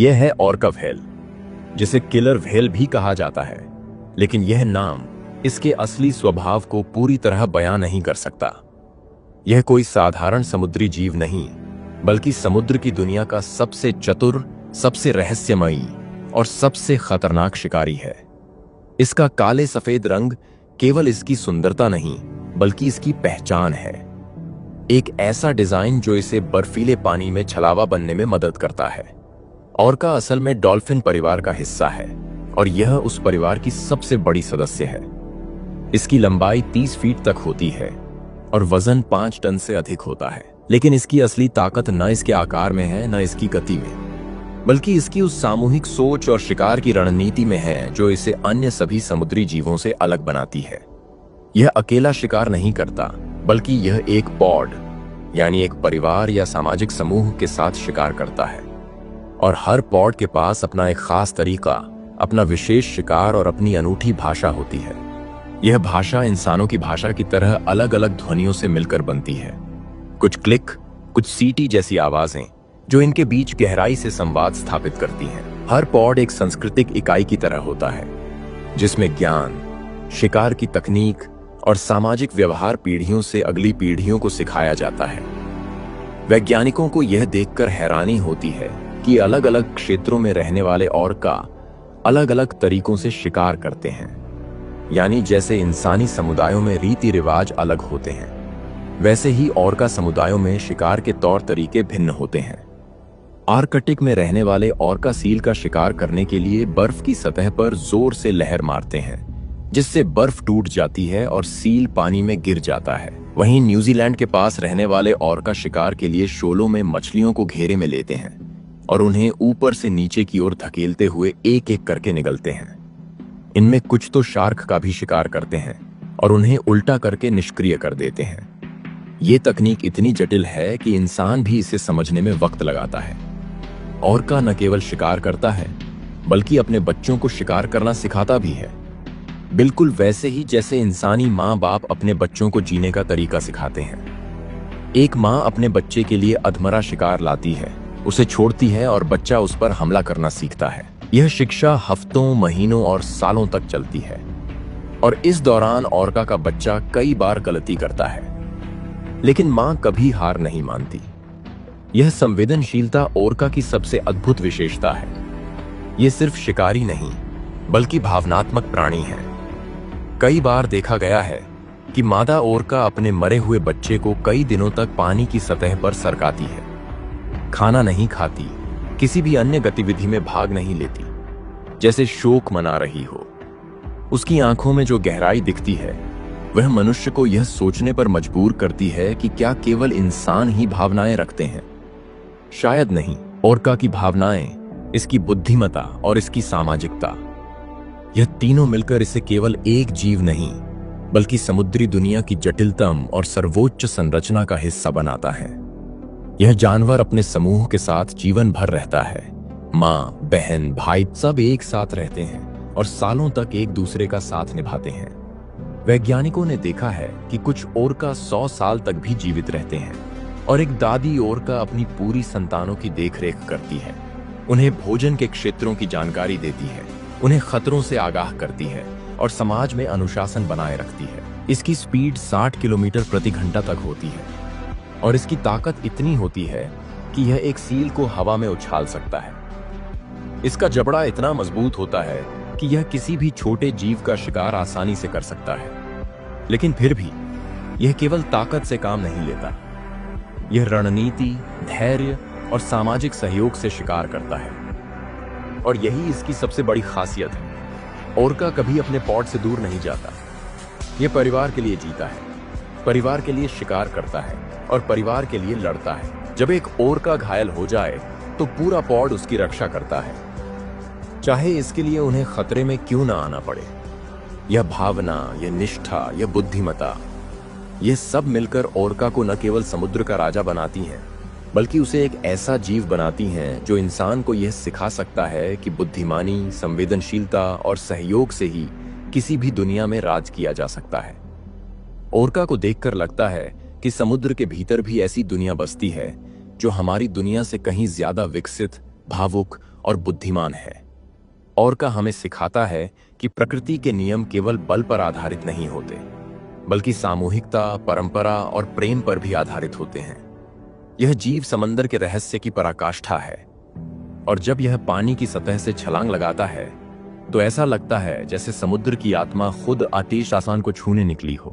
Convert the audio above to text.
यह है orca whale, जिसे किलर व्हेल भी कहा जाता है, लेकिन यह नाम इसके असली स्वभाव को पूरी तरह बयां नहीं कर सकता। यह कोई साधारण समुद्री जीव नहीं, बल्कि समुद्र की दुनिया का सबसे चतुर, सबसे रहस्यमयी और सबसे खतरनाक शिकारी है। इसका काले सफेद रंग केवल इसकी सुंदरता नहीं, बल्कि इसकी पहचान है। एक ऐसा डिजाइन जो इसे बर्फीले पानी में छलावा बनने में मदद करता है। ऑर्का असल में डॉल्फिन परिवार का हिस्सा है और यह उस परिवार की सबसे बड़ी सदस्य है। इसकी लंबाई 30 फीट तक होती है और वजन 5 टन से अधिक होता है। लेकिन इसकी असली ताकत न इसके आकार में है, न इसकी गति में, बल्कि इसकी उस सामूहिक सोच और शिकार की रणनीति में है जो इसे अन्य सभी समुद्री जीवों से अलग बनाती है। यह अकेला शिकार नहीं करता, बल्कि यह एक पॉड यानी एक परिवार या सामाजिक समूह के साथ शिकार करता है। और हर पॉड के पास अपना एक खास तरीका, अपना विशेष शिकार और अपनी अनूठी भाषा होती है। यह भाषा इंसानों की भाषा की तरह अलग अलग ध्वनियों से मिलकर बनती है। कुछ क्लिक, कुछ सीटी जैसी आवाजें जो इनके बीच गहराई से संवाद स्थापित करती हैं। हर पॉड एक सांस्कृतिक इकाई की तरह होता है, जिसमें ज्ञान, शिकार की तकनीक और सामाजिक व्यवहार पीढ़ियों से अगली पीढ़ियों को सिखाया जाता है। वैज्ञानिकों को यह देखकर हैरानी होती है कि अलग अलग क्षेत्रों में रहने वाले ऑर्का अलग अलग तरीकों से शिकार करते हैं। यानी जैसे इंसानी समुदायों में रीति रिवाज अलग होते हैं, वैसे ही ऑर्का समुदायों में शिकार के तौर तरीके भिन्न होते हैं। आर्कटिक में रहने वाले ऑर्का सील का शिकार करने के लिए बर्फ की सतह पर जोर से लहर मारते हैं, जिससे बर्फ टूट जाती है और सील पानी में गिर जाता है। वहीं न्यूजीलैंड के पास रहने वाले ऑर्का शिकार के लिए शोलों में मछलियों को घेरे में लेते हैं और उन्हें ऊपर से नीचे की ओर धकेलते हुए एक एक करके निगलते हैं। इनमें कुछ तो शार्क का भी शिकार करते हैं और उन्हें उल्टा करके निष्क्रिय कर देते हैं। ये तकनीक इतनी जटिल है कि इंसान भी इसे समझने में वक्त लगाता है। ऑर्का न केवल शिकार करता है, बल्कि अपने बच्चों को शिकार करना सिखाता भी है, बिल्कुल वैसे ही जैसे इंसानी माँ बाप अपने बच्चों को जीने का तरीका सिखाते हैं। एक माँ अपने बच्चे के लिए अधमरा शिकार लाती है, उसे छोड़ती है और बच्चा उस पर हमला करना सीखता है। यह शिक्षा हफ्तों, महीनों और सालों तक चलती है और इस दौरान ऑर्का का बच्चा कई बार गलती करता है, लेकिन मां कभी हार नहीं मानती। यह संवेदनशीलता ऑर्का की सबसे अद्भुत विशेषता है। यह सिर्फ शिकारी नहीं, बल्कि भावनात्मक प्राणी है। कई बार देखा गया है कि मादा ऑर्का अपने मरे हुए बच्चे को कई दिनों तक पानी की सतह पर सरकाती है। खाना नहीं खाती, किसी भी अन्य गतिविधि में भाग नहीं लेती, जैसे शोक मना रही हो। उसकी आंखों में जो गहराई दिखती है, वह मनुष्य को यह सोचने पर मजबूर करती है कि क्या केवल इंसान ही भावनाएं रखते हैं? शायद नहीं। ऑर्का की भावनाएं, इसकी बुद्धिमत्ता और इसकी सामाजिकता, यह तीनों मिलकर इसे केवल एक जीव नहीं, बल्कि समुद्री दुनिया की जटिलतम और सर्वोच्च संरचना का हिस्सा बनाता है। यह जानवर अपने समूह के साथ जीवन भर रहता है। माँ, बहन, भाई सब एक साथ रहते हैं और सालों तक एक दूसरे का साथ निभाते हैं। वैज्ञानिकों ने देखा है कि कुछ ऑर्का 100 साल तक भी जीवित रहते हैं और एक दादी ऑर्का अपनी पूरी संतानों की देखरेख करती है। उन्हें भोजन के क्षेत्रों की जानकारी देती है, उन्हें खतरों से आगाह करती है और समाज में अनुशासन बनाए रखती है। इसकी स्पीड 60 किलोमीटर प्रति घंटा तक होती है और इसकी ताकत इतनी होती है कि यह एक सील को हवा में उछाल सकता है। इसका जबड़ा इतना मजबूत होता है कि यह किसी भी छोटे जीव का शिकार आसानी से कर सकता है। लेकिन फिर भी यह केवल ताकत से काम नहीं लेता। यह रणनीति, धैर्य और सामाजिक सहयोग से शिकार करता है और यही इसकी सबसे बड़ी खासियत है। ऑर्का कभी अपने पॉड से दूर नहीं जाता। यह परिवार के लिए जीता है, परिवार के लिए शिकार करता है और परिवार के लिए लड़ता है। जब एक ऑर्का घायल हो जाए तो पूरा पॉड उसकी रक्षा करता है, चाहे इसके लिए उन्हें खतरे में क्यों ना आना पड़े। यह भावना, यह निष्ठा, यह बुद्धिमत्ता, यह सब मिलकर ऑर्का को न केवल समुद्र का राजा बनाती हैं, बल्कि उसे एक ऐसा जीव बनाती हैं जो इंसान को यह सिखा सकता है कि बुद्धिमानी, संवेदनशीलता और सहयोग से ही किसी भी दुनिया में राज किया जा सकता है। ऑर्का को देखकर लगता है कि समुद्र के भीतर भी ऐसी दुनिया बसती है जो हमारी दुनिया से कहीं ज्यादा विकसित, भावुक और बुद्धिमान है। ऑर्का हमें सिखाता है कि प्रकृति के नियम केवल बल पर आधारित नहीं होते, बल्कि सामूहिकता, परंपरा और प्रेम पर भी आधारित होते हैं। यह जीव समंदर के रहस्य की पराकाष्ठा है, और जब यह पानी की सतह से छलांग लगाता है तो ऐसा लगता है जैसे समुद्र की आत्मा खुद आतिश आसान को छूने निकली हो।